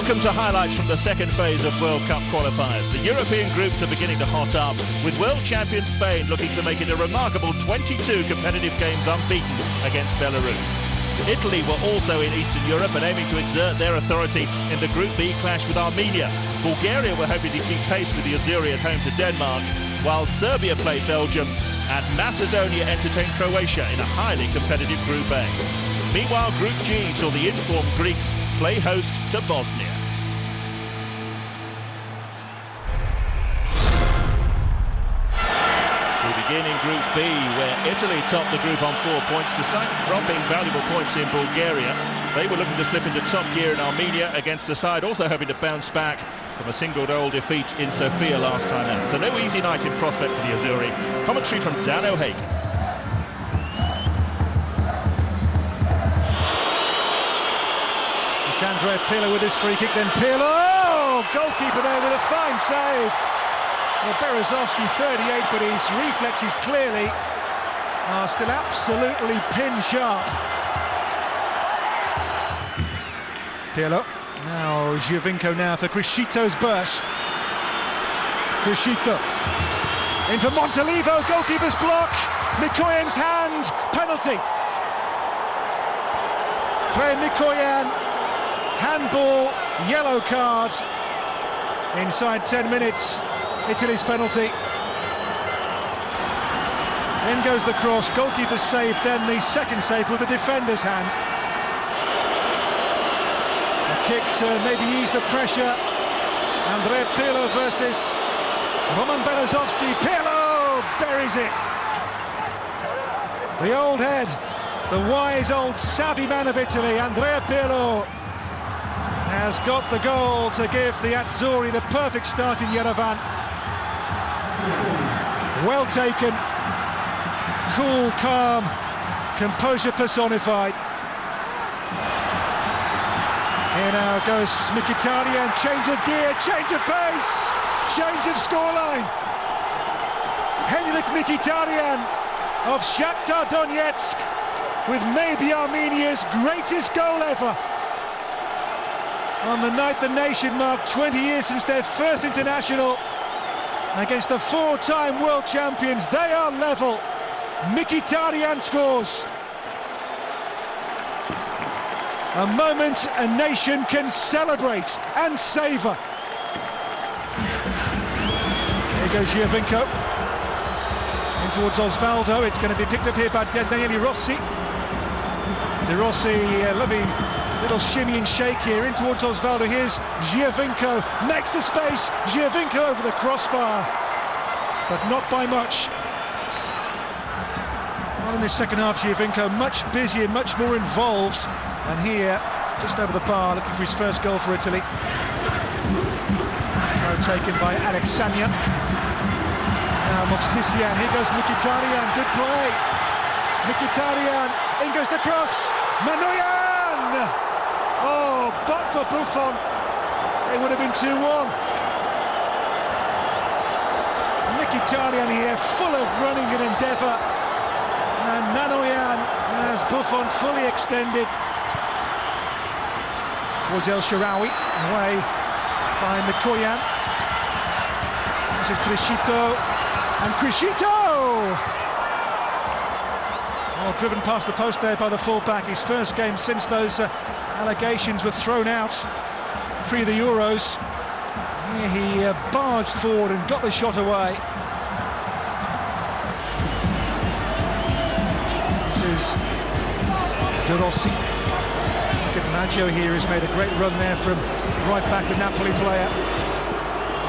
Welcome to highlights from the second phase of World Cup qualifiers. The European groups are beginning to hot up, with world champion Spain looking to make it a remarkable 22 competitive games unbeaten against Belarus. Italy were also in Eastern Europe and aiming to exert their authority in the Group B clash with Armenia. Bulgaria were hoping to keep pace with the Azzurri at home to Denmark, while Serbia played Belgium and Macedonia entertained Croatia in a highly competitive Group A. Meanwhile, Group G saw the informed Greeks play host to Bosnia. We begin in Group B, where Italy topped the group on 4 points despite dropping valuable points in Bulgaria. They were looking to slip into top gear in Armenia against the side also hoping to bounce back from a single-goal defeat in Sofia last time out. So no easy night in prospect for the Azzurri. Commentary from Dan O'Hagan. It's Andrea Pirlo with his free kick, then Pirlo! Oh, goalkeeper there with a fine save. Well, Berezovsky 38, but his reflexes clearly are still absolutely pin sharp. Pirlo, now Giovinco now for Criscito's burst. Criscito, in for Montalivo, goalkeeper's block, Mikoyan's hand, penalty. Graham Mikoyan, handball, yellow card, inside 10 minutes. Italy's penalty. In goes the cross, goalkeeper's save, then the second save with the defender's hand. A kick to maybe ease the pressure. Andrea Pirlo versus Roman Berezovsky. Pirlo buries it. The old head, the wise old savvy man of Italy, Andrea Pirlo, has got the goal to give the Azzurri the perfect start in Yerevan. Well taken, cool, calm, composure personified. Here now goes Mkhitaryan, change of gear, change of pace, change of scoreline. Henrik Mkhitaryan of Shakhtar Donetsk with maybe Armenia's greatest goal ever. On the night the nation marked 20 years since their first international against the four-time world champions, they are level. Mkhitaryan scores. A moment a nation can celebrate and savour. Here goes Giovinco. In towards Osvaldo, it's going to be picked up here by Daniele Rossi. De Rossi, lovely little shimmy and shake here, in towards Osvaldo. Here's Giovinco, makes the space, Giovinco over the crossbar, but not by much. Not in this second half, Giovinco much busier, much more involved, and here, just over the bar, looking for his first goal for Italy. Throw taken by Alexania. Now Movsisian, here goes Mkhitaryan, good play. Mkhitaryan, in goes the cross, Manoyan! Oh, but for Buffon, it would have been 2-1. Mkhitaryan here, full of running and endeavour, and Manoyan has Buffon fully extended towards El Shaarawy, away by Mikoyan. This is Criscito, and Criscito! Oh, driven past the post there by the fullback. His first game since those allegations were thrown out pre the Euros. Here he barged forward and got the shot away. This is De Rossi. Look at Maggio here, who's made a great run there from right back, the Napoli player.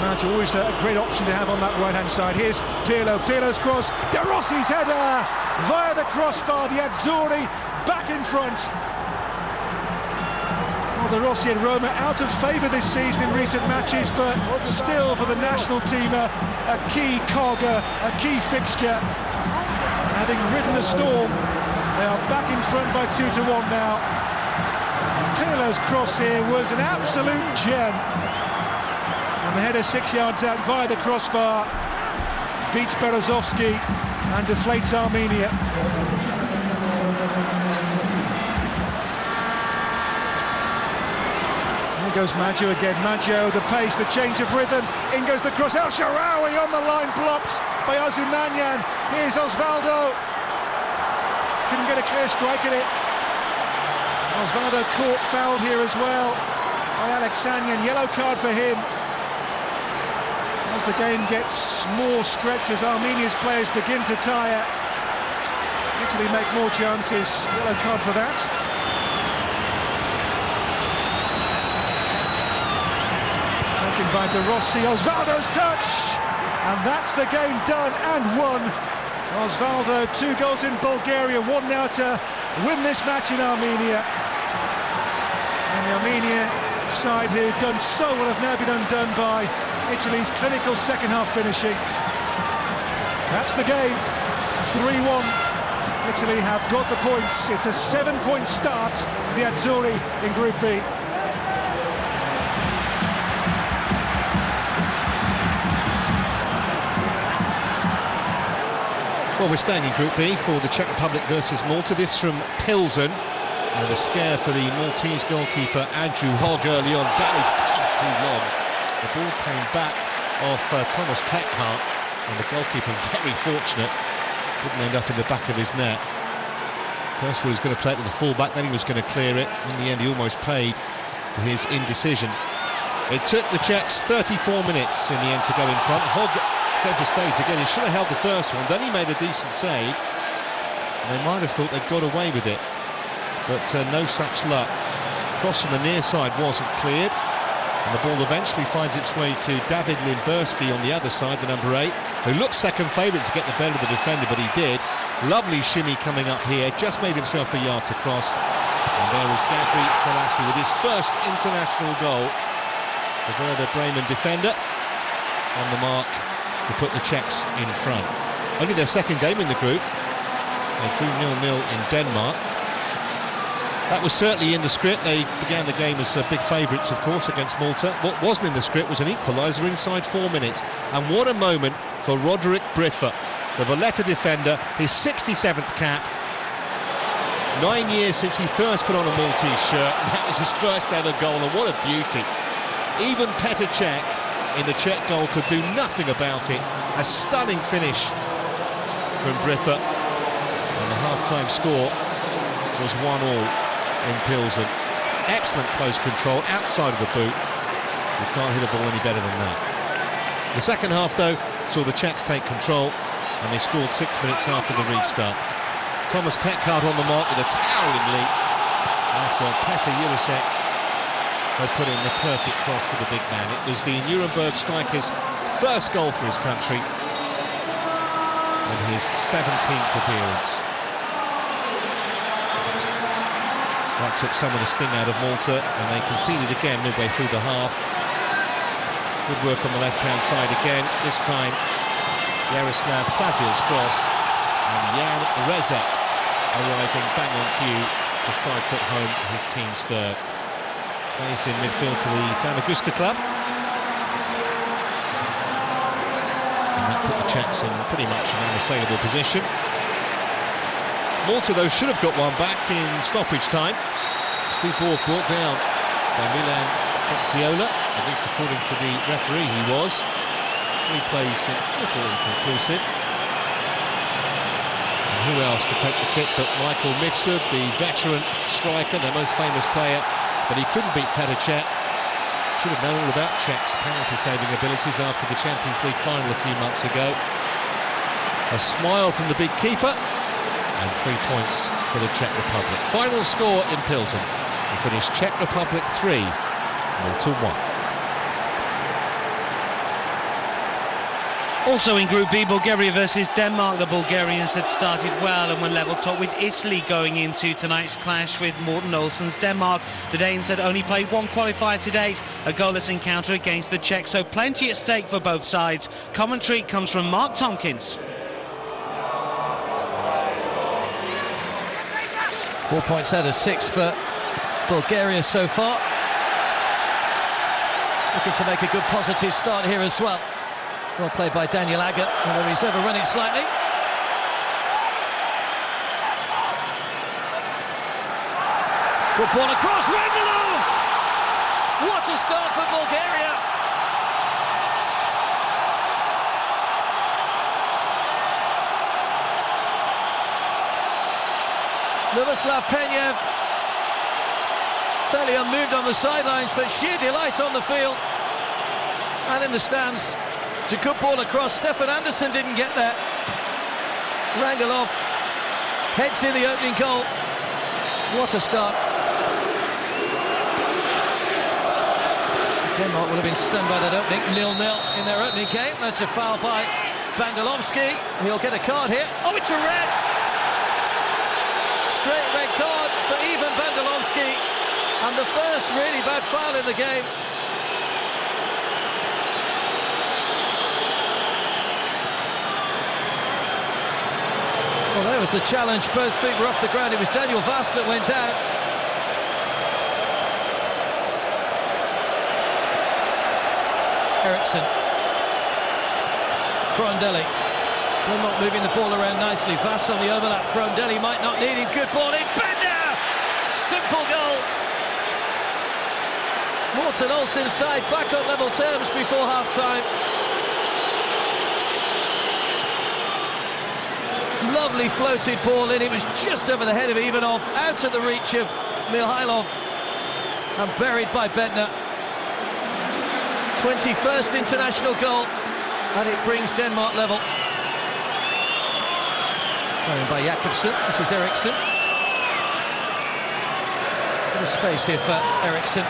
Maggio always a great option to have on that right-hand side. Here's Pirlo, Pirlo's cross, De Rossi's header via the crossbar, the Azzurri back in front. Well, De Rossi and Roma out of favour this season in recent matches, but still for the national team a key cog, a key fixture. Having ridden a storm, they are back in front by 2-1 now. Pirlo's cross here was an absolute gem. And the header 6 yards out via the crossbar beats Berezovsky and deflates Armenia. There goes Maggio again. Maggio, the pace, the change of rhythm. In goes the cross. El Shaarawy on the line, blocked by Ozymandian. Here's Osvaldo. Couldn't get a clear strike at it. Osvaldo caught fouled here as well by Alexanian. Yellow card for him. As the game gets more stretched, as Armenia's players begin to tire. Italy make more chances. Yellow card for that. Taken by De Rossi. Osvaldo's touch, and that's the game done and won. Osvaldo, 2 goals in Bulgaria, 1 now to win this match in Armenia. And the Armenia side, who've done so well, have now been undone by Italy's clinical second-half finishing. That's the game, 3-1. Italy have got the points. It's a 7-point start for the Azzurri in Group B. Well, we're staying in Group B for the Czech Republic versus Malta. This from Pilsen, and a scare for the Maltese goalkeeper Andrew Hogg early on, barely far too long. The ball came back off Thomas Plekhart, and the goalkeeper, very fortunate, didn't end up in the back of his net. First of all, he was going to play it to the full-back, then he was going to clear it. In the end, he almost paid for his indecision. It took the Czechs 34 minutes in the end to go in front. Hogg centre stage again. He should have held the first one, then he made a decent save, and they might have thought they'd got away with it, but no such luck. Cross from the near side wasn't cleared, and the ball eventually finds its way to David Limberski on the other side, the number 8, who looked second favourite to get the better of the defender, but he did. Lovely shimmy coming up here, just made himself a yard to cross, and there was Gabri Selassie with his first international goal. The Werder Bremen defender on the mark to put the Czechs in front. Only their second game in the group. They drew 0-0 in Denmark. That was certainly in the script. They began the game as big favourites, of course, against Malta. What wasn't in the script was an equaliser inside 4 minutes. And what a moment for Roderick Briffa, the Valletta defender, his 67th cap. 9 years since he first put on a Maltese shirt. That was his first ever goal, and what a beauty. Even Petr Cech in the Czech goal could do nothing about it. A stunning finish from Briffa, and the half-time score was 1-all in Pilsen. Excellent close control outside of the boot. You can't hit a ball any better than that. The second half, though, saw the Czechs take control, and they scored 6 minutes after the restart. Thomas Plekhart on the mark with a towering leap after Petr Jurasek had put in the perfect cross for the big man. It was the Nuremberg striker's first goal for his country and his 17th appearance. That took some of the sting out of Malta, and they conceded again midway through the half. Good work on the left-hand side again. This time, Yaroslav Plazil's cross, and Jan Rezek arriving bang on cue to side-foot home his team's third. Plays in midfield for the Famagusta club. And that put the Czechs in pretty much an unassailable position. Malta, though, should have got one back in stoppage time. Steve Borg brought down by Milan Pizziola, at least according to the referee he was. Replays a little inconclusive. And who else to take the kick but Michael Mifsud, the veteran striker, their most famous player, but he couldn't beat Petr Cech. Should have known all about Czech's penalty-saving abilities after the Champions League final a few months ago. A smile from the big keeper, and 3 points for the Czech Republic. Final score in Pilsen. We finished Czech Republic 3, Malta 1. Also in Group B, Bulgaria versus Denmark. The Bulgarians had started well and were level top with Italy going into tonight's clash with Morten Olsen's Denmark. The Danes had only played one qualifier to date, a goalless encounter against the Czechs, so plenty at stake for both sides. Commentary comes from Mark Tompkins. 4 points out of 6 for Bulgaria so far. Looking to make a good positive start here as well. Well played by Daniel Agger, and the reserve running slightly. Good ball across, Rangelov! What What a start for Bulgaria! Miroslav Penyev, fairly unmoved on the sidelines, but sheer delight on the field and in the stands. It's a good ball across. Stefan Andersson didn't get there. Rangelov heads in the opening goal. What a start. Denmark will have been stunned by that opening. 0-0 in their opening game. That's a foul by Bandelovsky. He'll get a card here. Oh, it's a red! Straight red card for Ivan Bandelovsky. And the first really bad foul in the game. Well, there was the challenge. Both feet were off the ground. It was Daniel Vass that went down. Eriksson. Crondelli. They're not moving the ball around nicely. Vass on the overlap. Crondelli might not need him. Good ball in. Bender! Simple goal. Morten Olsen's side back on level terms before half-time. Lovely floated ball in. It was just over the head of Ivanov, out of the reach of Mihailov, and buried by Bentner. 21st international goal, and it brings Denmark level. Thrown by Jakobsen. This is Eriksson. Bit of space here for Eriksson.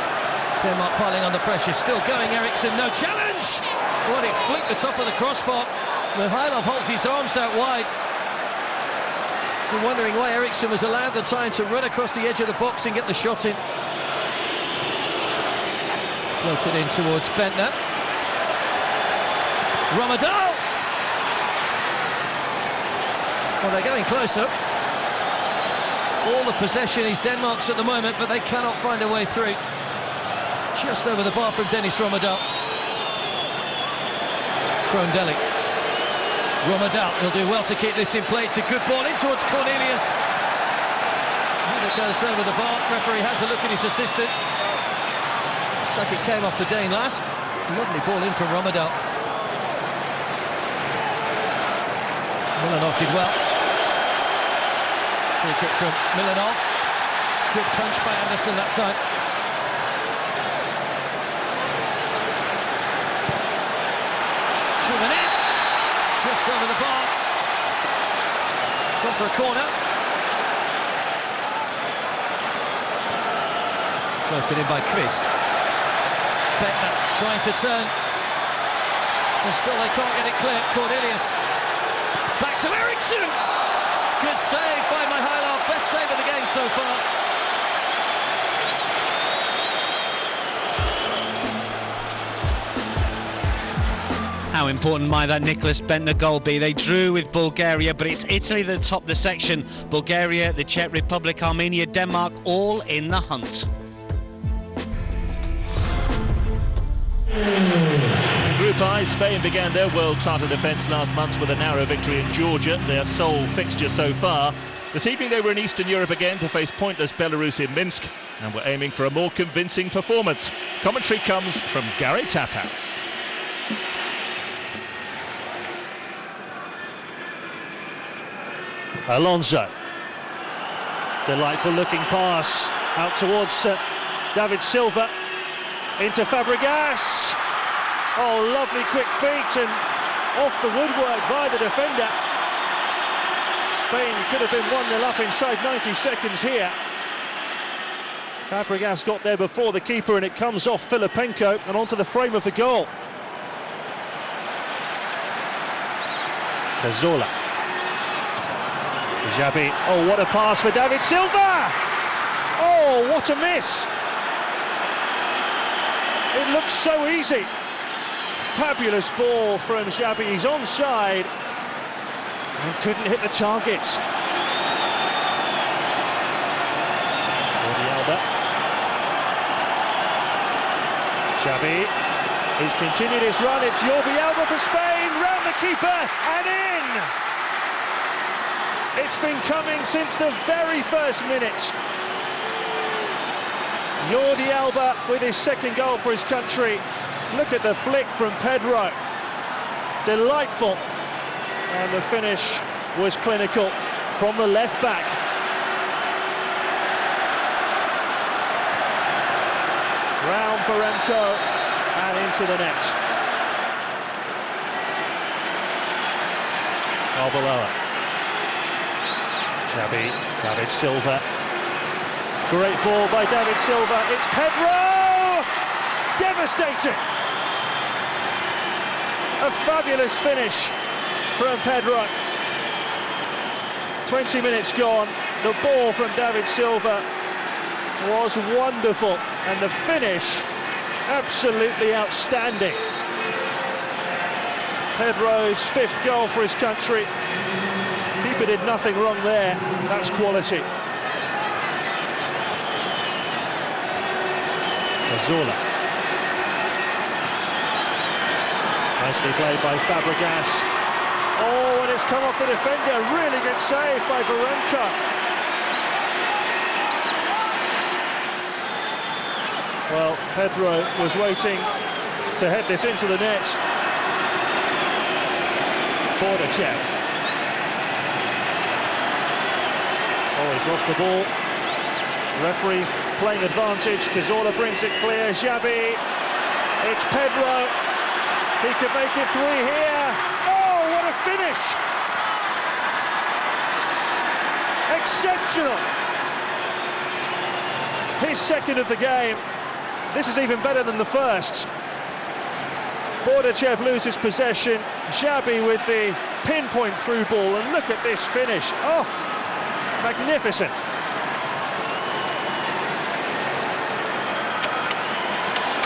Denmark piling on the pressure. Still going, Eriksson. No challenge! Well, it flicked the top of the crossbar. Mihailov holds his arms out wide. We're wondering why Eriksson was allowed the time to run across the edge of the box and get the shot in. Floated in towards Bentner. Romadal! Well, they're going closer. All the possession is Denmark's at the moment, but they cannot find a way through. Just over the bar from Dennis Romadal. Crondelli. Romadal will do well to keep this in play. It's a good ball in towards Cornelius. And it goes over the bar. Referee has a look at his assistant. Looks like it came off the Dane last. Lovely ball in from Romadal. Milanov did well. Free kick from Milanov. Good punch by Andersson that time. Truman in. Just over the bar. Gone for a corner. Floated in by Kvist. Bentner trying to turn. And still they can't get it clear. Cornelius. Back to Eriksson. Good save by Mihailov. Best save of the game so far. How important might that Nicholas Bentner goal be? They drew with Bulgaria, but it's Italy that topped the section. Bulgaria, the Czech Republic, Armenia, Denmark, all in the hunt. Group I, Spain began their world title defence last month with a narrow victory in Georgia, their sole fixture so far. This evening they were in Eastern Europe again to face pointless Belarus in Minsk, and were aiming for a more convincing performance. Commentary comes from Gary Taphouse. Alonso. Delightful looking pass out towards David Silva. Into Fabregas. Oh, lovely quick feet and off the woodwork by the defender. Spain could have been 1-0 up inside 90 seconds here. Fabregas got there before the keeper and it comes off Filipenko and onto the frame of the goal. Cazorla. Xabi. Oh, what a pass for David Silva! Oh, what a miss! It looks so easy. Fabulous ball from Xabi. He's onside and couldn't hit the target. Jordi Alba. Xabi has continued his run. It's Jordi Alba for Spain, round the keeper and in! It's been coming since the very first minute. Jordi Alba with his second goal for his country. Look at the flick from Pedro. Delightful. And the finish was clinical from the left back. Round Baremko and into the net. Arbeloa. Xabi, David Silva. Great ball by David Silva. It's Pedro! Devastating! A fabulous finish from Pedro. 20 minutes gone. The ball from David Silva was wonderful, and the finish absolutely outstanding. Pedro's 5th goal for his country. Keeper did nothing wrong there. That's quality. Cazorla. Nicely played by Fabregas. Oh, and it's come off the defender. Really good save by Baremko. Well, Pedro was waiting to head this into the net. Bordachev. Oh, he's lost the ball. Referee playing advantage. Cazorla brings it clear. Xabi. It's Pedro. He could make it 3 here. Oh, what a finish! Exceptional. His second of the game. This is even better than the first. Bordachev loses possession. Xabi with the pinpoint through ball, and look at this finish. Oh, magnificent.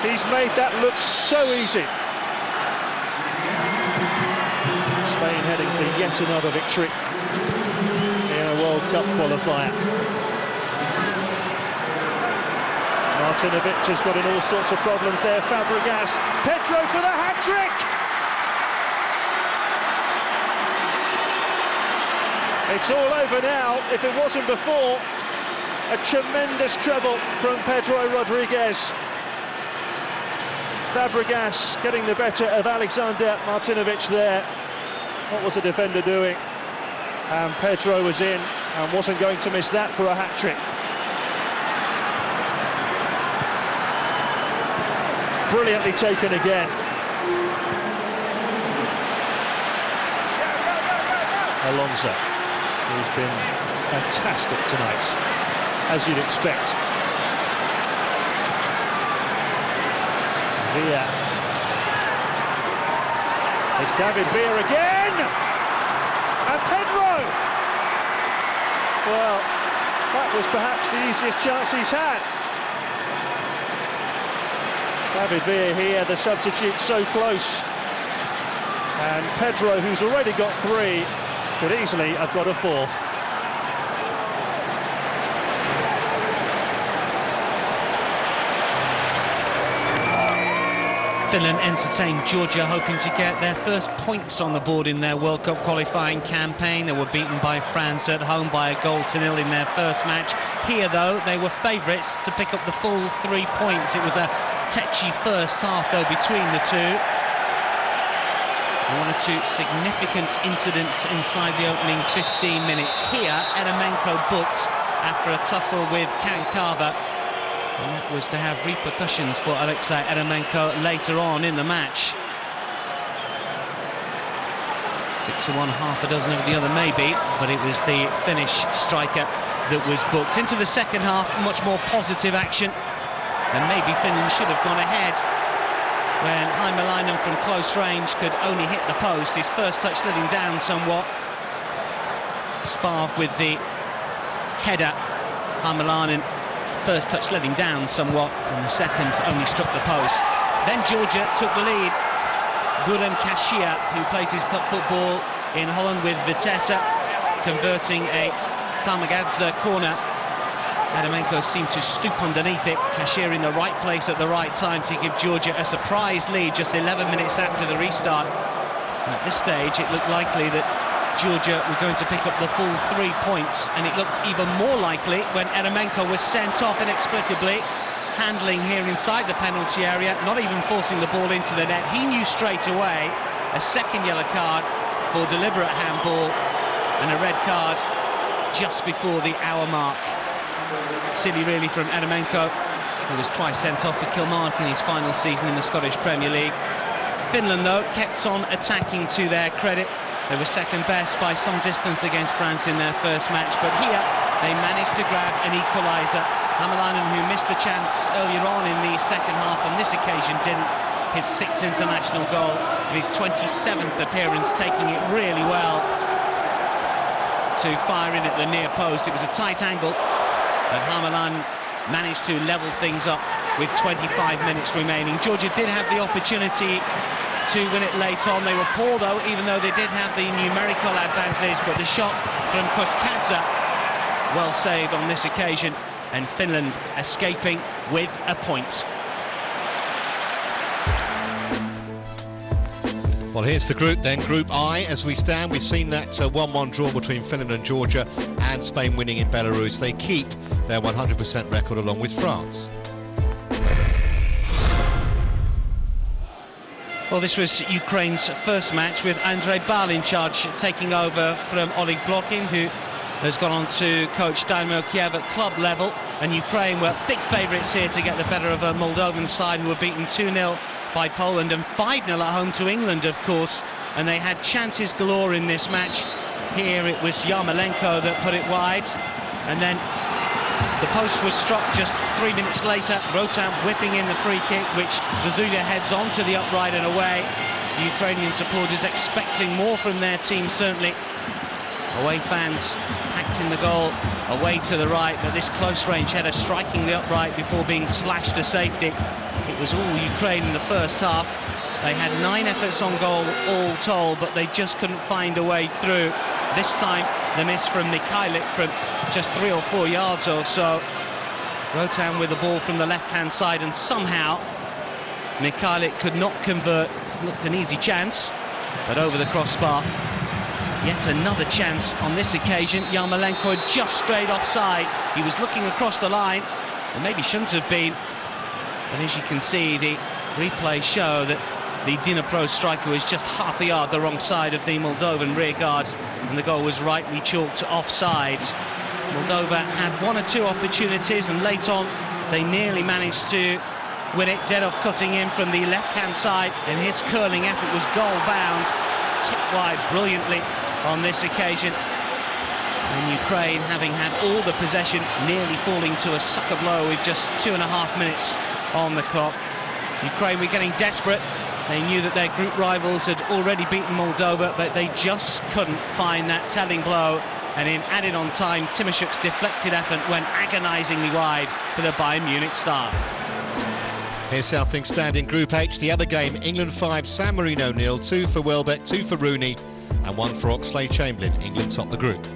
He's made that look so easy. Spain heading for yet another victory in a World Cup qualifier. Martinovic has got in all sorts of problems there. Fabregas, Pedro for the hat-trick! It's all over now. If it wasn't before, a tremendous treble from Pedro Rodriguez. Fabregas getting the better of Alexander Martinovic there. What was the defender doing? And Pedro was in and wasn't going to miss that for a hat-trick. Brilliantly taken again. Alonso, who's been fantastic tonight, as you'd expect. Villa. It's David Villa again! And Pedro! Well, that was perhaps the easiest chance he's had. David Villa here, the substitute, so close. And Pedro, who's already got 3, could easily have got a 4th. Finland entertained Georgia, hoping to get their first points on the board in their World Cup qualifying campaign. They were beaten by France at home by 1-0 in their first match. Here, though, they were favourites to pick up the full 3 points. It was a tetchy first half, though, between the two. 1 or 2 significant incidents inside the opening 15 minutes. Here, Eremenko booked after a tussle with Kankava. And that was to have repercussions for Alexei Eremenko later on in the match. 6 of one, half a dozen of the other maybe, but it was the Finnish striker that was booked. Into the second half, much more positive action, and maybe Finland should have gone ahead when Heimelainen from close range could only hit the post. His first touch let him down somewhat. Sparv with the header. Heimelainen first touch let him down somewhat, and the second only struck the post. Then Georgia took the lead. Guram Kashia, who plays his club football in Holland with Vitesse, converting a Tarmagadze corner. Eremenko seemed to stoop underneath it. Kashia in the right place at the right time to give Georgia a surprise lead just 11 minutes after the restart. And at this stage, it looked likely that Georgia were going to pick up the full 3 points, and it looked even more likely when Eremenko was sent off inexplicably. handling here inside the penalty area, not even forcing the ball into the net. He knew straight away a second yellow card for deliberate handball and a red card just before the hour mark. Silly really from Eremenko, who was twice sent off for Kilmarnock in his final season in the Scottish Premier League. Finland, though, kept on attacking to their credit. They were second best by some distance against France in their first match, but here they managed to grab an equaliser. Hämäläinen, who missed the chance earlier on in the second half, on this occasion didn't. His 6th international goal, his 27th appearance, taking it really well to fire in at the near post. It was a tight angle, but Hämäläinen managed to level things up with 25 minutes remaining. Georgia did have the opportunity to win it late on. They were poor, though, even though they did have the numerical advantage, but the shot from Koskanta, well saved on this occasion, and Finland escaping with a point. Well, here's the group then, Group I, as we stand. We've seen that 1-1 draw between Finland and Georgia, and Spain winning in Belarus. They keep their 100% record along with France. Well, this was Ukraine's first match, with Andrei Bal in charge, taking over from Oleg Blokhin, who has gone on to coach Dynamo Kiev at club level. And Ukraine were big favourites here to get the better of a Moldovan side, who were beaten 2-0 by Poland and 5-0 at home to England, of course. And they had chances galore in this match. Here it was Yarmolenko that put it wide, and then the post was struck just 3 minutes later. Rotan whipping in the free kick, which Zazula heads onto the upright and away. The Ukrainian supporters expecting more from their team, certainly. Away fans packed in the goal, away to the right, but this close-range header striking the upright before being slashed to safety. It was all Ukraine in the first half. They had 9 efforts on goal all told, but they just couldn't find a way through. This time, the miss from Mikhailik from just 3 or 4 yards or so. Rotan with the ball from the left-hand side, and somehow Mikhailik could not convert. It looked an easy chance, but over the crossbar. Yet another chance on this occasion. Yarmolenko had just strayed offside. He was looking across the line, and maybe shouldn't have been. But as you can see, the replays show that the Dnipro striker was just half a yard the wrong side of the Moldovan rearguard, and the goal was rightly chalked offside. Moldova had 1 or 2 opportunities, and late on they nearly managed to win it. Dedov cutting in from the left-hand side, and his curling effort was goal-bound, tipped wide brilliantly on this occasion. And Ukraine, having had all the possession, nearly falling to a sucker blow with just 2.5 minutes on the clock. Ukraine were getting desperate. They knew that their group rivals had already beaten Moldova, but they just couldn't find that telling blow. And in added on time, Timoshuk's deflected effort went agonisingly wide for the Bayern Munich star. Here's how things stand in Group H. The other game, England 5, San Marino 0, 2 for Welbeck, 2 for Rooney, and 1 for Oxlade-Chamberlain. England top the group.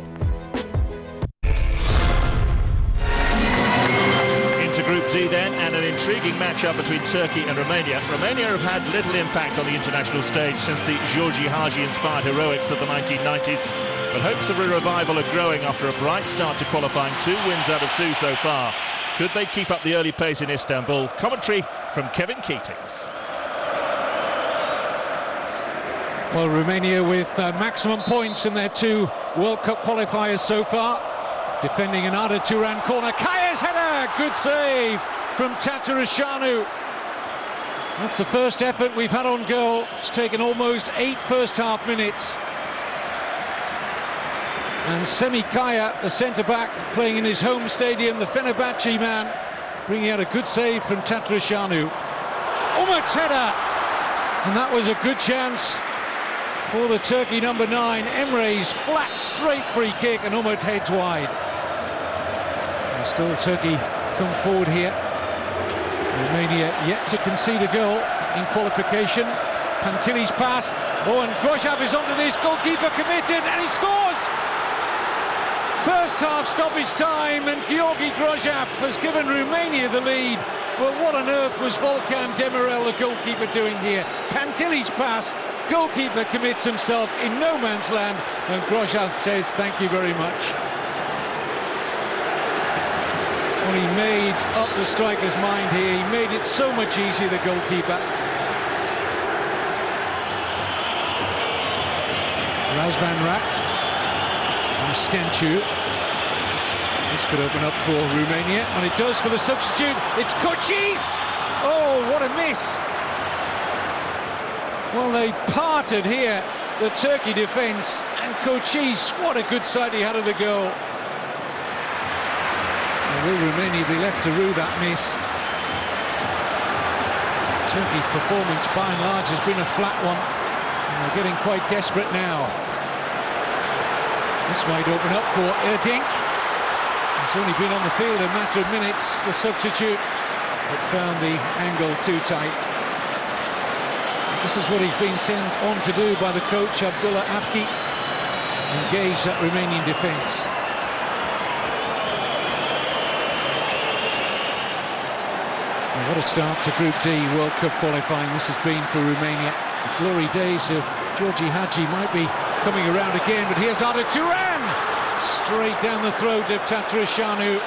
Into Group D then, and an intriguing matchup between Turkey and Romania. Romania have had little impact on the international stage since the Georgi Hagi-inspired heroics of the 1990s, but hopes of a revival are growing after a bright start to qualifying. 2 wins out of 2 so far. Could they keep up the early pace in Istanbul? Commentary from Kevin Keatings. Well, Romania with maximum points in their 2 World Cup qualifiers so far. Defending an Arda Turan corner. Kaya's header! Good save from Tatarusanu. That's the first effort we've had on goal. It's taken almost 8 first-half minutes. And Semi Kaya, the centre-back, playing in his home stadium, the Fenerbahce man, bringing out a good save from Tatarusanu. Umut's header! And that was a good chance for the Turkey number 9. Emre's flat, straight free kick, and Umut heads wide. And still Turkey come forward here. Romania yet to concede a goal in qualification. Pantili's pass. Oh, and Grozhav is onto this. Goalkeeper committed, and he scores! First half stoppage time, and Georgi Grozhav has given Romania the lead. But what on earth was Volkan Demirel, the goalkeeper, doing here? Pantili's pass, goalkeeper commits himself in no man's land, and Grozhav says thank you very much. Well, he made up the striker's mind here. He made it so much easier, the goalkeeper. Razvan Rat and Stanchu. This could open up for Romania, and it does for the substitute. It's Cochise! Oh, what a miss! Well, they parted here, the Turkey defence, and Cochise, what a good sight he had of the goal. Will Romania be left to rue that miss? Turkey's performance, by and large, has been a flat one, and they're getting quite desperate now. This might open up for Erdink. He's only been on the field a matter of minutes, the substitute, but found the angle too tight. This is what he's been sent on to do by the coach, Abdullah Afki. Engage that Romanian defence. What a start to Group D World Cup qualifying this has been for Romania. The glory days of Georgi Hagi might be coming around again, but here's Arda Turan! Straight down the throat of Tatarishanu.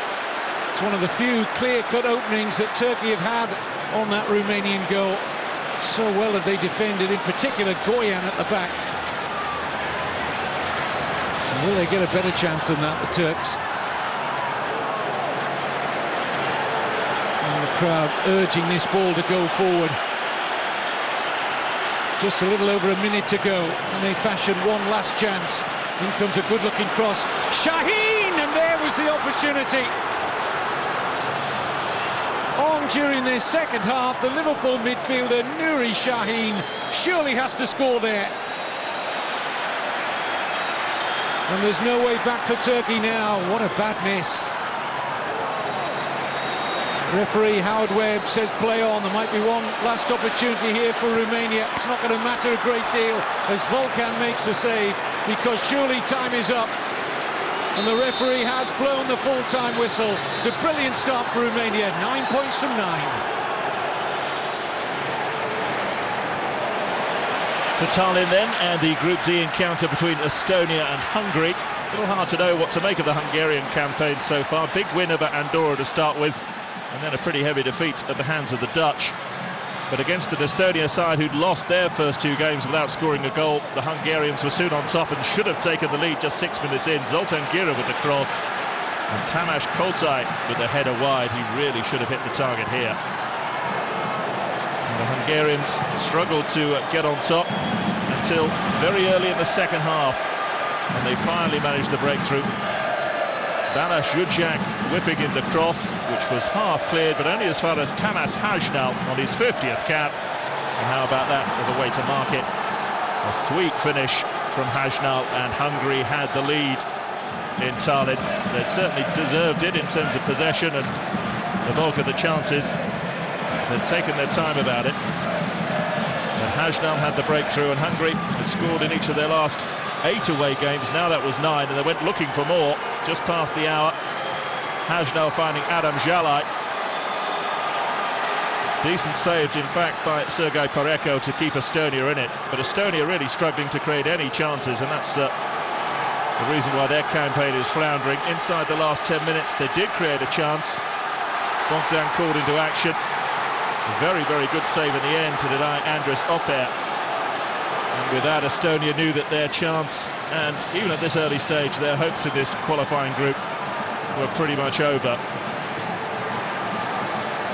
It's one of the few clear-cut openings that Turkey have had on that Romanian goal. So well have they defended, in particular Goyan at the back. And will they get a better chance than that, the Turks? Crowd urging this ball to go forward. Just a little over a minute to go, and they fashion one last chance. In comes a good-looking cross. Shaheen, and there was the opportunity. On during this second half, the Liverpool midfielder Nuri Shaheen surely has to score there. And there's no way back for Turkey now. What a bad miss. Referee Howard Webb says play on. There might be one last opportunity here for Romania. It's not going to matter a great deal as Volkan makes the save, because surely time is up. And the referee has blown the full-time whistle. It's a brilliant start for Romania, 9 points from 9. To Tallinn then, and the Group D encounter between Estonia and Hungary. A little hard to know what to make of the Hungarian campaign so far. Big win over Andorra to start with, and then a pretty heavy defeat at the hands of the Dutch. But against an Estonia side who'd lost their first 2 games without scoring a goal, the Hungarians were soon on top and should have taken the lead just 6 minutes in. Zoltan Gira with the cross, and Tamás Koltai with the header wide. He really should have hit the target here. And the Hungarians struggled to get on top until very early in the second half, and they finally managed the breakthrough. Balázs Zsuzsák whipping in the cross, which was half cleared, but only as far as Tamás Hajnal on his 50th cap. And how about that as a way to mark it? A sweet finish from Hajnal, and Hungary had the lead in Tallinn. They'd certainly deserved it in terms of possession and the bulk of the chances. They'd taken their time about it. And Hajnal had the breakthrough, and Hungary had scored in each of their last 8 away games. Now that was 9, and they went looking for more just past the hour. Hajnal finding Adam Zsalai. Decent saved, in fact, by Sergei Pareko to keep Estonia in it. But Estonia really struggling to create any chances, and that's the reason why their campaign is floundering. Inside the last 10 minutes, they did create a chance. Bogdan called into action. A very, very good save in the end to deny Andris Oper. And with that, Estonia knew that their chance, and even at this early stage, their hopes in this qualifying group were pretty much over.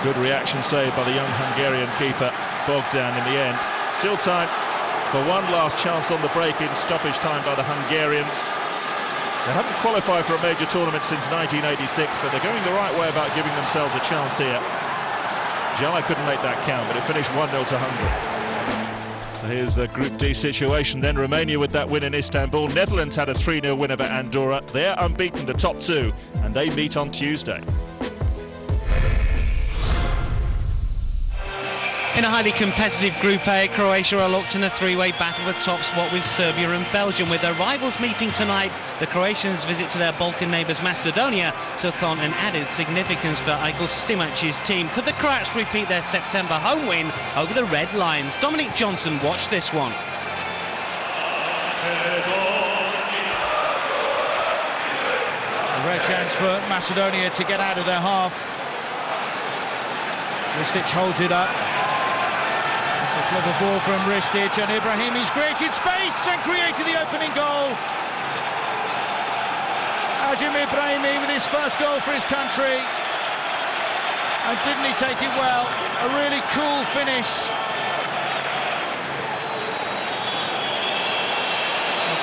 Good reaction save by the young Hungarian keeper, Bogdan, in the end. Still time for one last chance on the break in stoppage time by the Hungarians. They haven't qualified for a major tournament since 1986, but they're going the right way about giving themselves a chance here. Zsalai couldn't make that count, but it finished 1-0 to Hungary. So here's the Group D situation then. Romania with that win in Istanbul. Netherlands had a 3-0 win over Andorra. They're unbeaten, the top 2, and they meet on Tuesday. In a highly competitive Group A, Croatia are locked in a 3-way battle at the top spot with Serbia and Belgium. With their rivals meeting tonight, the Croatians' visit to their Balkan neighbours Macedonia took on an added significance for Igor Stimac's team. Could the Croats repeat their September home win over the Red Lions? Dominic Johnson watched this one. Rare chance for Macedonia to get out of their half. Ristic holds it up. It's a clever ball from Ristic, and Ibrahimi's created space and created the opening goal. Ajim Ibrahimi with his first goal for his country. And didn't he take it well? A really cool finish.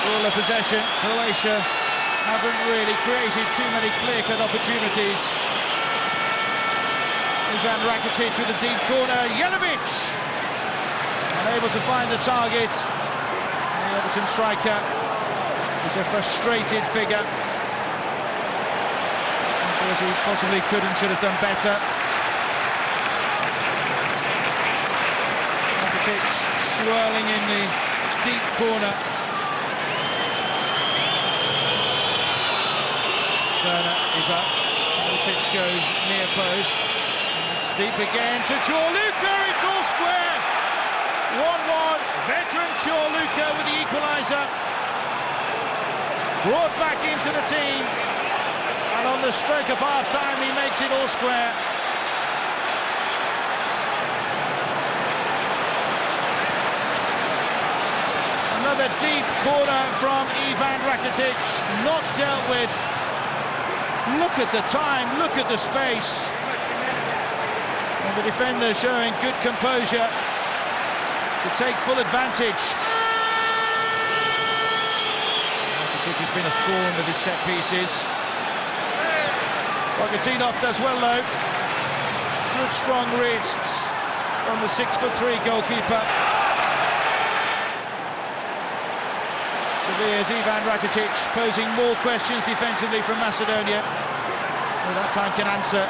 Full of possession, Croatia haven't really created too many clear-cut opportunities. Ivan Rakitic with a deep corner, Jelavic unable to find the target. And the Everton striker is a frustrated figure. Feels he possibly could and should have done better. Rakitic swirling in the deep corner. Serna is up. Milicic goes near post. It's deep again to Ciorluca. It's all square. 1-1. Veteran Ciorluca with the equaliser. Brought back into the team. And on the stroke of half-time, he makes it all square. Another deep corner from Ivan Rakitic. Not dealt with. Look at the time, look at the space. And the defender showing good composure to take full advantage. Rakitic has been a thorn with his set pieces. Bogatinov does well though. Good strong wrists from the 6'3" goalkeeper. Sevilla's Ivan Rakitic posing more questions defensively from Macedonia. Well, that time can answer.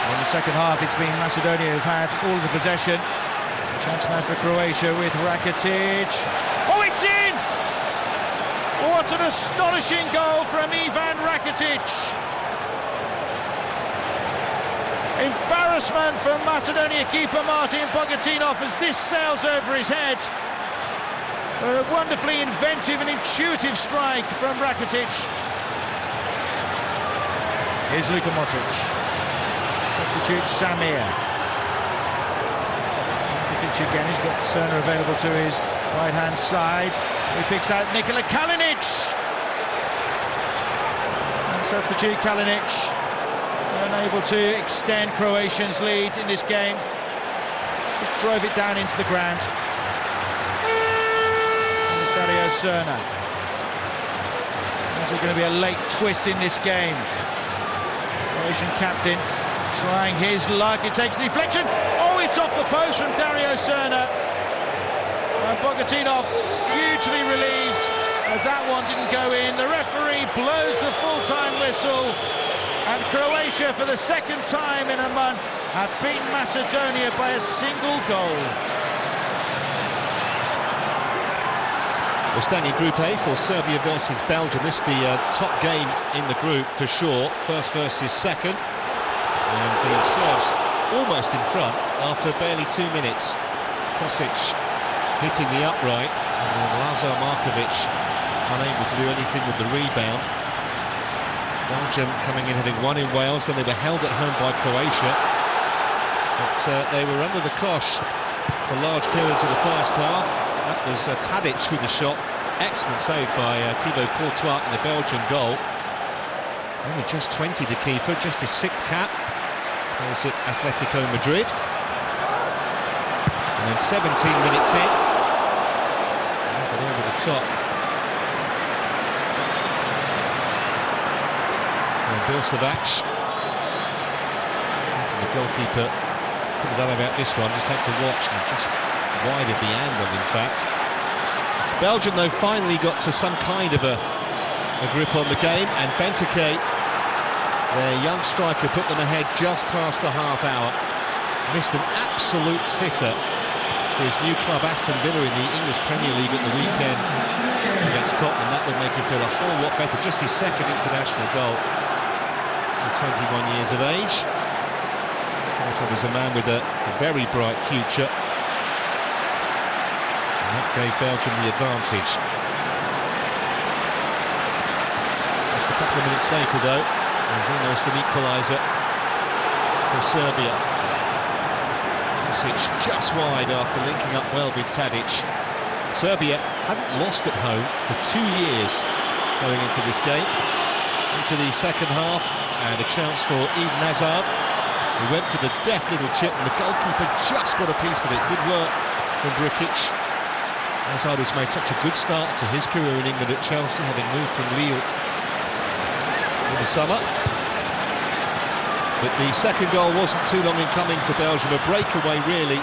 In the second half, it's been Macedonia who've had all of the possession. Chance now for Croatia with Rakitic. Oh, it's in! What an astonishing goal from Ivan Rakitic. Embarrassment from Macedonia keeper Martin Bogatinov as this sails over his head. But a wonderfully inventive and intuitive strike from Rakitic. Here's Luka Modric. Substitute Samir. Rakitic again, he's got Serna available to his right-hand side. He picks out Nikola Kalinic. And substitute Kalinic. Unable to extend Croatia's lead in this game. Just drove it down into the ground. There's Dario Serna. Is there going to be a late twist in this game? Croatian captain trying his luck. It takes the deflection. Oh, it's off the post from Dario Serna. And Bogatinov hugely relieved that that one didn't go in. The referee blows the full-time whistle. And Croatia, for the second time in a month, have beaten Macedonia by a single goal. We're standing Group A for Serbia versus Belgium. This is the top game in the group for sure. First versus second. And the Serbs almost in front after barely 2 minutes. Kosic hitting the upright. And then Lazar Markovic unable to do anything with the rebound. Belgium coming in having won in Wales, then they were held at home by Croatia. But they were under the cosh for large periods of the first half. That was Tadic with the shot. Excellent save by Thibaut Courtois in the Belgian goal. Only just 20, the keeper, just his 6th cap. Plays at Atletico Madrid. And then 17 minutes in. Over the top. Bilsevac. The goalkeeper couldn't have done about this one, just had to watch and just wide of the angle in fact. Belgium though finally got to some kind of a grip on the game, and Benteke, their young striker, put them ahead just past the half hour. Missed an absolute sitter for his new club Aston Villa in the English Premier League at the weekend against Tottenham. That would make him feel a whole lot better. Just his second international goal. 21 years of age. He was a man with a very bright future. And that gave Belgium the advantage. Just a couple of minutes later, though, there's almost an equaliser for Serbia. Kosic just wide after linking up well with Tadic. Serbia hadn't lost at home for 2 years going into this game. Into the second half, and a chance for Eden Hazard. He went for the deft little chip, and the goalkeeper just got a piece of it. Good work from Brikic. Hazard has made such a good start to his career in England at Chelsea, having moved from Lille in the summer. But the second goal wasn't too long in coming for Belgium, a breakaway really.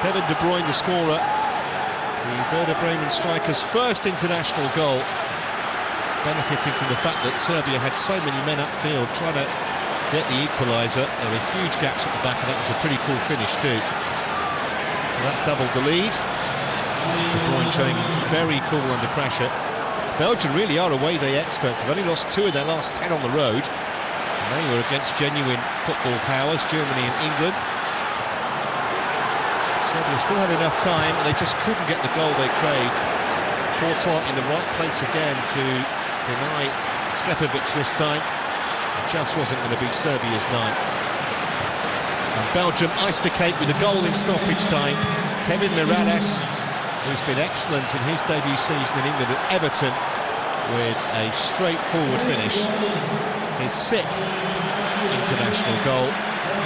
Kevin De Bruyne, the scorer, the Werder Bremen striker's first international goal, benefiting from the fact that Serbia had so many men upfield trying to get the equaliser. There were huge gaps at the back, and that was a pretty cool finish too. So that doubled the lead. De Bruyne showing very cool under pressure. Belgium really are away day experts. They've only lost 2 of their last 10 on the road. And they were against genuine football powers, Germany and England. Serbia still had enough time, and they just couldn't get the goal they craved. Courtois in the right place again to deny Skepovic this time. It just wasn't going to be Serbia's night. And Belgium iced the cake with a goal in stoppage time. Kevin Miralles, who's been excellent in his debut season in England at Everton, with a straightforward finish. His 6th international goal,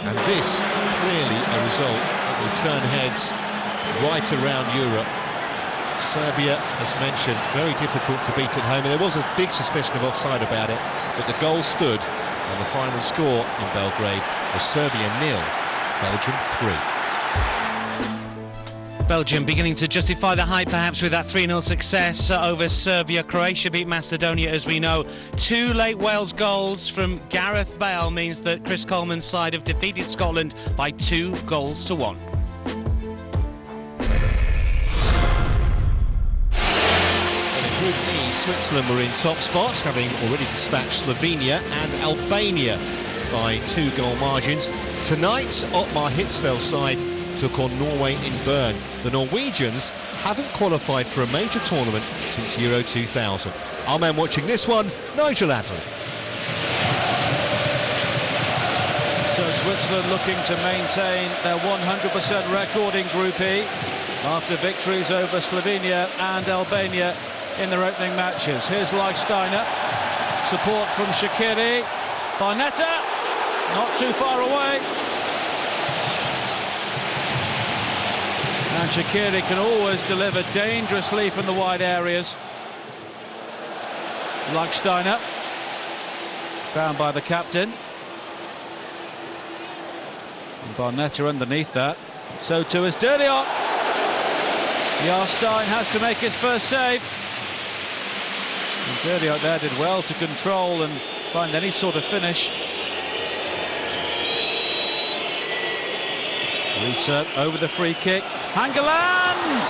and this clearly a result that will turn heads right around Europe. Serbia, as mentioned, very difficult to beat at home, and there was a big suspicion of offside about it, but the goal stood, and the final score in Belgrade was Serbia 0, Belgium 3. Belgium beginning to justify the hype perhaps with that 3-0 success over Serbia. Croatia beat Macedonia, as we know. 2 late Wales goals from Gareth Bale means that Chris Coleman's side have defeated Scotland by 2-1. In Group E, Switzerland were in top spot, having already dispatched Slovenia and Albania by 2-goal margins. Tonight, Ottmar Hitzfeld's side took on Norway in Bern. The Norwegians haven't qualified for a major tournament since Euro 2000. Our man watching this one, Nigel Adler. So Switzerland looking to maintain their 100% record in Group E after victories over Slovenia and Albania in their opening matches. Here's Steiner, support from Shaqiri, Barnetta, not too far away. And Shaqiri can always deliver dangerously from the wide areas. Steiner, found by the captain. And Barnetta underneath that. So too is Derdiok. Jarstein has to make his first save. And Derdiok there did well to control and find any sort of finish. Reset over the free kick. Hangeland!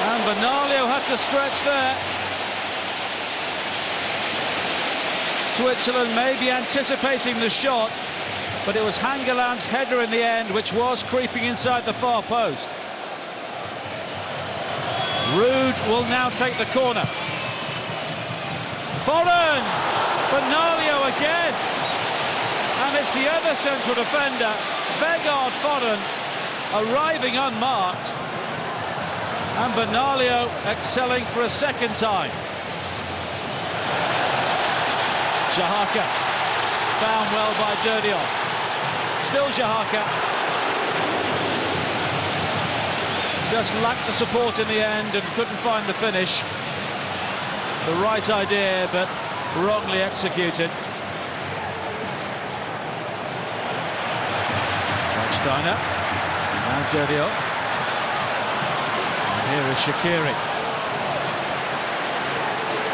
And Bernalio had to stretch there. Switzerland may be anticipating the shot, but it was Hangeland's header in the end which was creeping inside the far post. Ruud will now take the corner. Foreign! Bernalio again! And it's the other central defender, Vegard Foreign, arriving unmarked, and Bernalio excelling for a second time. Jahaka, found well by Derdion. Still Jahaka. Just lacked the support in the end and couldn't find the finish. The right idea, but wrongly executed. Steiner. Now Derdion. And here is Shaqiri.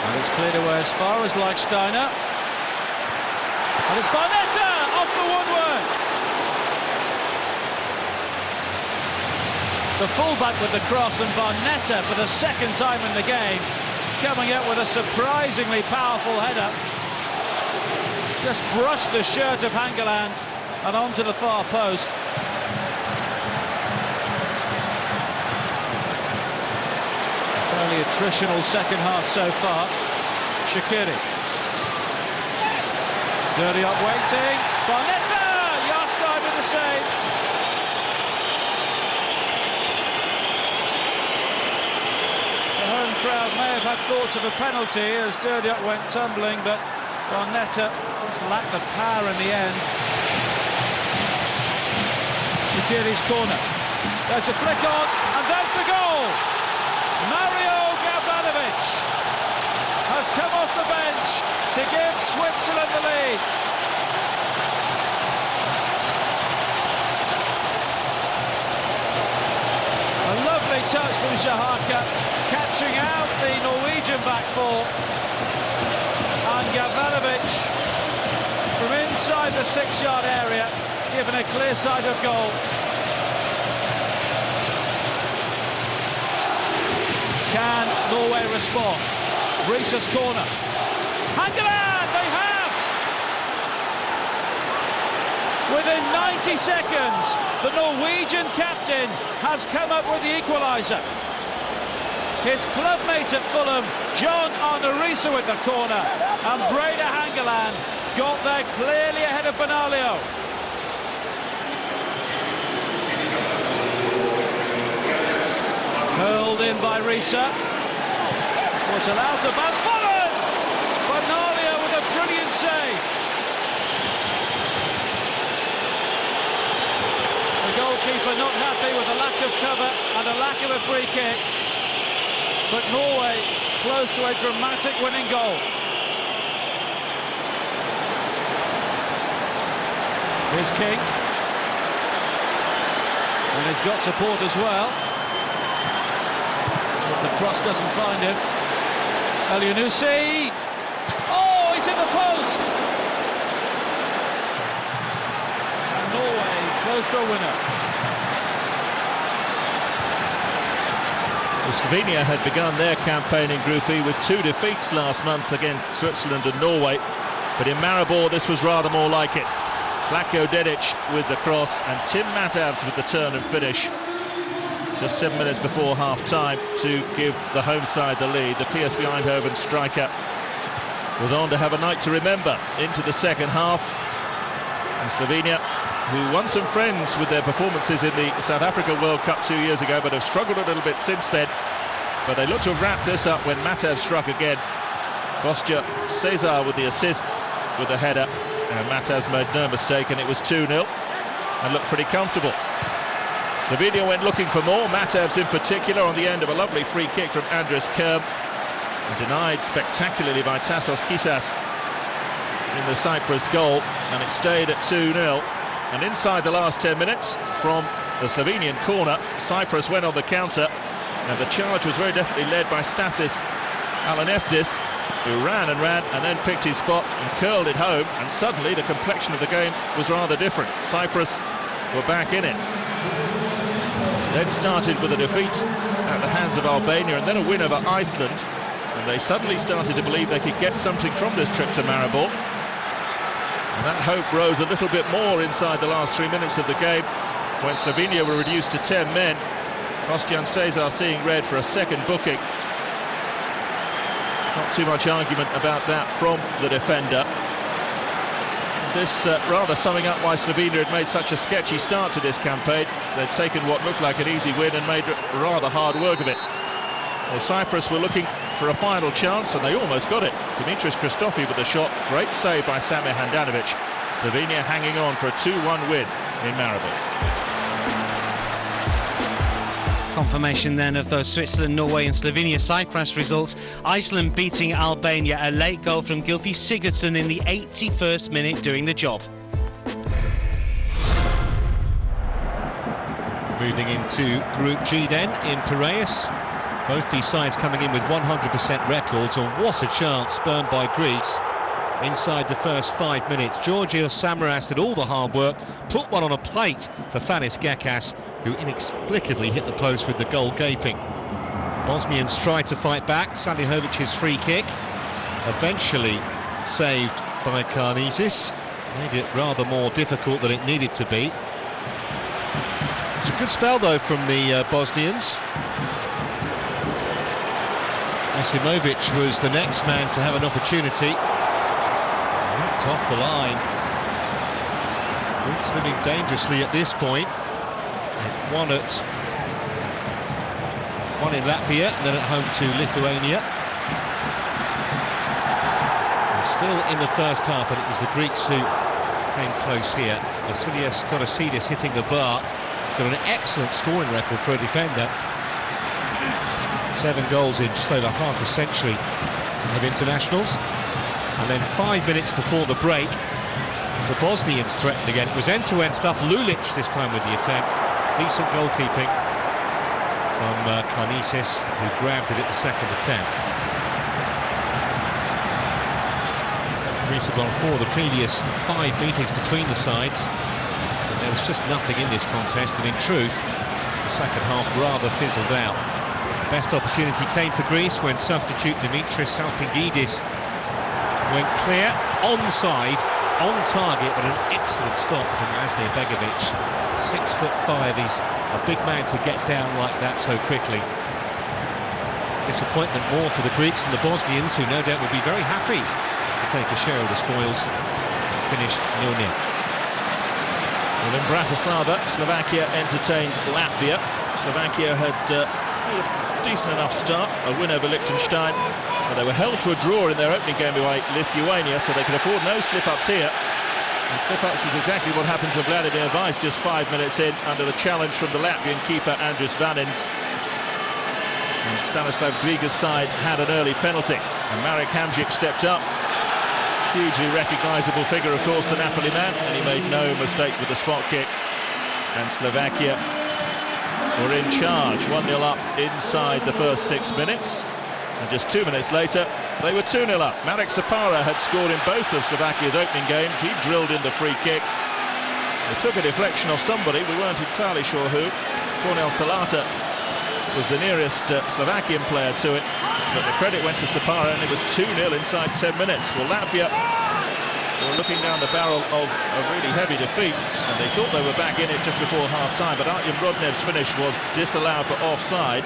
And it's cleared away as far as Steiner. And it's Barnetta off the woodwork. The fullback with the cross, and Barnetta for the second time in the game coming out with a surprisingly powerful header. Just brushed the shirt of Hangeland and onto the far post. Fairly attritional second half so far. Shaqiri. Dirty up waiting. Barnetta! Yarstein with the save. The home crowd may have had thoughts of a penalty as Dirty went tumbling, but Barnetta just lacked the power in the end. Shaqiri's corner. There's a flick on, and there's the goal! Mario Gavranovic has come off the bench to give Switzerland the lead. A lovely touch from Žahárka, catching out the Norwegian back four. And Gavranovic, from inside the 6-yard area, given a clear sight of goal. Can Norway respond? Risa's corner. Hangeland, they have! Within 90 seconds, the Norwegian captain has come up with the equaliser. His clubmate at Fulham, John Arne Riise with the corner, and Brede Hangeland got there clearly ahead of Benalio. Hurled in by Riise. Was allowed to bounce forward. Benalio with a brilliant save. The goalkeeper not happy with a lack of cover and a lack of a free kick. But Norway close to a dramatic winning goal. Here's King. And he's got support as well. The cross doesn't find him. Elyounoussi. Oh, he's in the post. And Norway close to a winner. Well, Slovenia had begun their campaign in Group E with 2 defeats last month against Switzerland and Norway. But in Maribor, this was rather more like it. Zlatko Dedic with the cross and Tim Matavs with the turn and finish. Just 7 minutes before half-time to give the home side the lead. The PSV Eindhoven striker was on to have a night to remember into the second half. And Slovenia, who won some friends with their performances in the South Africa World Cup 2 years ago, but have struggled a little bit since then. But they look to have wrapped this up when Matev struck again. Bosja Cesar with the assist with the header. And Matev's made no mistake, and it was 2-0 and looked pretty comfortable. Slovenia went looking for more, Matev's in particular, on the end of a lovely free kick from Andres Kerm, and denied spectacularly by Tassos Kisas in the Cyprus goal, and it stayed at 2-0. And inside the last 10 minutes, from the Slovenian corner, Cyprus went on the counter, and the charge was very definitely led by Stathis Alaneftis, who ran and then picked his spot and curled it home, and suddenly the complexion of the game was rather different. Cyprus were back in it. They'd started with a defeat at the hands of Albania and then a win over Iceland, and they suddenly started to believe they could get something from this trip to Maribor. And that hope rose a little bit more inside the last 3 minutes of the game, when Slovenia were reduced to 10 men. Boštjan Cesar seeing red for a second booking. Not too much argument about that from the defender. This rather summing up why Slovenia had made such a sketchy start to this campaign. They'd taken what looked like an easy win and made rather hard work of it. Well, Cyprus were looking for a final chance, and they almost got it. Dimitris Christofi with the shot. Great save by Samir Handanovic. Slovenia hanging on for a 2-1 win in Maribor. Confirmation then of those Switzerland, Norway and Slovenia Cyprus results. Iceland beating Albania, a late goal from Gylfi Sigurdsson in the 81st minute doing the job. Moving into Group G then in Piraeus. Both these sides coming in with 100% records, and what a chance spurned by Greece inside the first 5 minutes. Georgios Samaras did all the hard work, put one on a plate for Fanis Gekas, who inexplicably hit the post with the goal gaping. Bosnians tried to fight back. Salihovic's free kick, eventually saved by Karnizis, made it rather more difficult than it needed to be. It's a good spell though from the Bosnians. Mesimovic was the next man to have an opportunity. It's off the line. Greeks living dangerously at this point. One in Latvia, and then at home to Lithuania. And still in the first half, and it was the Greeks who came close here. Vasilias Thorosidis hitting the bar. He's got an excellent scoring record for a defender. 7 goals in just over half a century of internationals. And then 5 minutes before the break, the Bosnians threatened again. It was end-to-end stuff. Lulic this time with the attempt. Decent goalkeeping from Karnisis, who grabbed it at the second attempt. Greece had won 4 of the previous 5 meetings between the sides, but there was just nothing in this contest, and in truth, the second half rather fizzled out. Best opportunity came for Greece when substitute Dimitris Salpingidis went clear, onside, on target, but an excellent stop from Asmir Begovic. 6'5", he's a big man to get down like that so quickly. Disappointment more for the Greeks and the Bosnians, who no doubt would be very happy to take a share of the spoils. Finished 0-0. Well, in Bratislava, Slovakia entertained Latvia. Slovakia had made a decent enough start, a win over Liechtenstein, but they were held to a draw in their opening game by Lithuania, so they could afford no slip-ups here. And slip-ups was exactly what happened to Vladimir Weiss just 5 minutes in, under the challenge from the Latvian keeper Andris Vanins. And Stanislav Griga's side had an early penalty, and Marek Hamšík stepped up. Hugely recognisable figure, of course, the Napoli man, and he made no mistake with the spot kick. And Slovakia were in charge, 1-0 up inside the first 6 minutes. And just 2 minutes later, they were 2-0 up. Marek Sapara had scored in both of Slovakia's opening games. He drilled in the free kick. They took a deflection off somebody, we weren't entirely sure who. Kornel Salata was the nearest Slovakian player to it, but the credit went to Sapara, and it was 2-0 inside 10 minutes. Well, Latvia were looking down the barrel of a really heavy defeat, and they thought they were back in it just before half-time, but Artyom Rodnev's finish was disallowed for offside.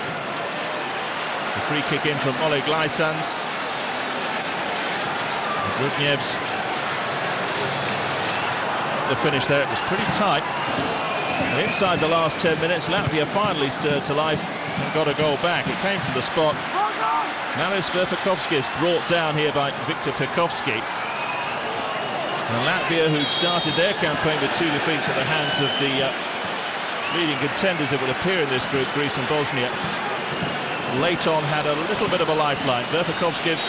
The free kick in from Oleg Lysans. Rodnev's the finish there, it was pretty tight. And inside the last 10 minutes, Latvia finally stirred to life and got a goal back. It came from the spot. Maris Verpakovskis brought down here by Viktor Pekovski. And Latvia, who'd started their campaign with 2 defeats at the hands of the leading contenders, it would appear in this group, Greece and Bosnia, late on had a little bit of a lifeline. Verpakovskis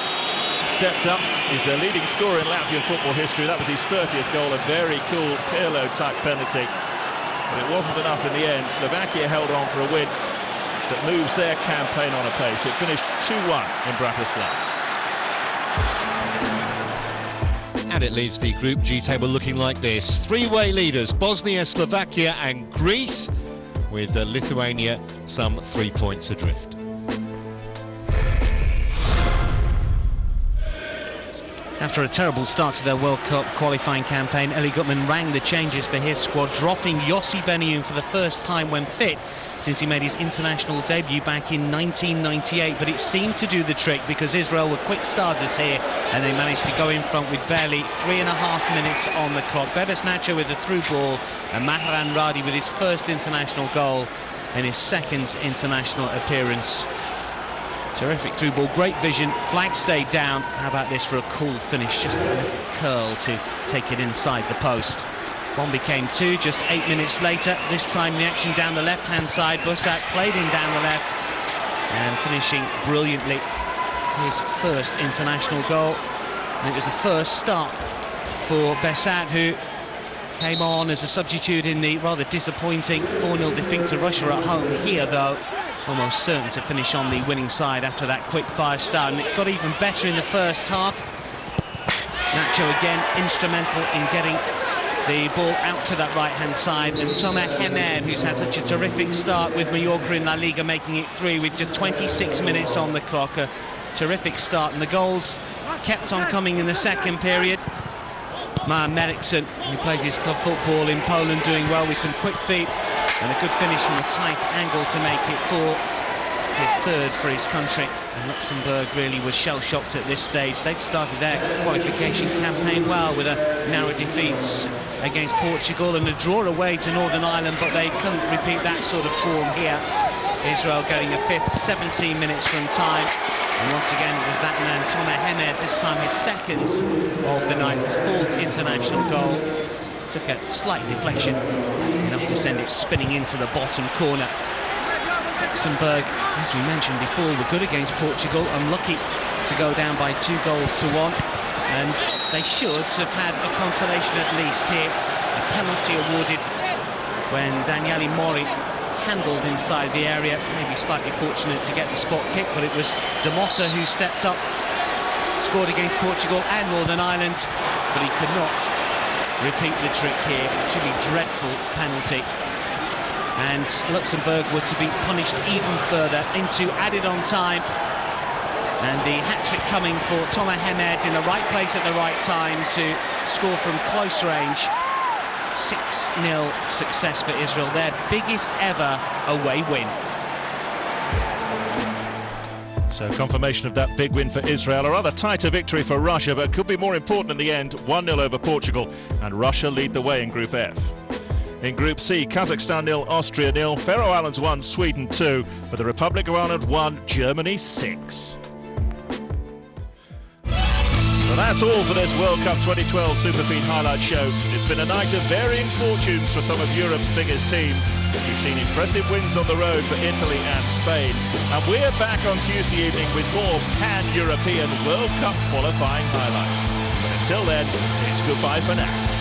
stepped up, he's their leading scorer in Latvian football history. That was his 30th goal, a very cool Pirlo-type penalty. But it wasn't enough in the end. Slovakia held on for a win that moves their campaign on a pace. It finished 2-1 in Bratislava. And it leaves the Group G table looking like this. 3-way leaders, Bosnia, Slovakia and Greece, with Lithuania some 3 points adrift. After a terrible start to their World Cup qualifying campaign, Eli Gutman rang the changes for his squad, dropping Yossi Benayoun for the first time when fit since he made his international debut back in 1998. But it seemed to do the trick, because Israel were quick starters here and they managed to go in front with barely 3.5 minutes on the clock. Bebes Nacho with a through ball, and Maharan Radi with his first international goal in his second international appearance. Terrific through ball, great vision, flag stayed down. How about this for a cool finish, just a little curl to take it inside the post. 1 became 2 just 8 minutes later. This time the action down the left-hand side. Busak played in down the left and finishing brilliantly his first international goal. And it was the first start for Besat, who came on as a substitute in the rather disappointing 4-0 defeat to Russia at home. Here, though, almost certain to finish on the winning side after that quick-fire start, and it got even better in the first half. Nacho again instrumental in getting the ball out to that right-hand side, and Tomer Hemer, who's had such a terrific start with Mallorca in La Liga, making it 3 with just 26 minutes on the clock. A terrific start, and the goals kept on coming in the second period. Martin Eriksson, who plays his club football in Poland, doing well with some quick feet and a good finish from a tight angle to make it 4. his third for his country. And Luxembourg really was shell-shocked at this stage. They'd started their qualification campaign well with a narrow defeat against Portugal and a draw away to Northern Ireland, but they couldn't repeat that sort of form here. Israel getting a fifth, 17 minutes from time. And once again, it was that man, Tomer Hemed, this time his second of the night, his fourth international goal. Took a slight deflection, enough to send it spinning into the bottom corner. Luxembourg, as we mentioned before, were good against Portugal, unlucky to go down by 2-1, and they should have had a consolation at least here. A penalty awarded when Daniele Mori handled inside the area, maybe slightly fortunate to get the spot kick, but it was De Motta who stepped up, scored against Portugal and Northern Ireland, but he could not repeat the trick here. Actually dreadful penalty, and Luxembourg were to be punished even further into added on time, and the hat-trick coming for Tomer Hemed in the right place at the right time to score from close range. 6-0 success for Israel, their biggest ever away win. So confirmation of that big win for Israel. A rather tighter victory for Russia, but could be more important in the end. 1-0 over Portugal, and Russia lead the way in Group F. In Group C, Kazakhstan 0, Austria 0, Faroe Islands 1, Sweden 2, but the Republic of Ireland 1, Germany 6. So that's all for this World Cup 2012 Superfeed Highlight Show. It's been a night of varying fortunes for some of Europe's biggest teams. You've seen impressive wins on the road for Italy and Spain. And we're back on Tuesday evening with more pan-European World Cup qualifying highlights. But until then, it's goodbye for now.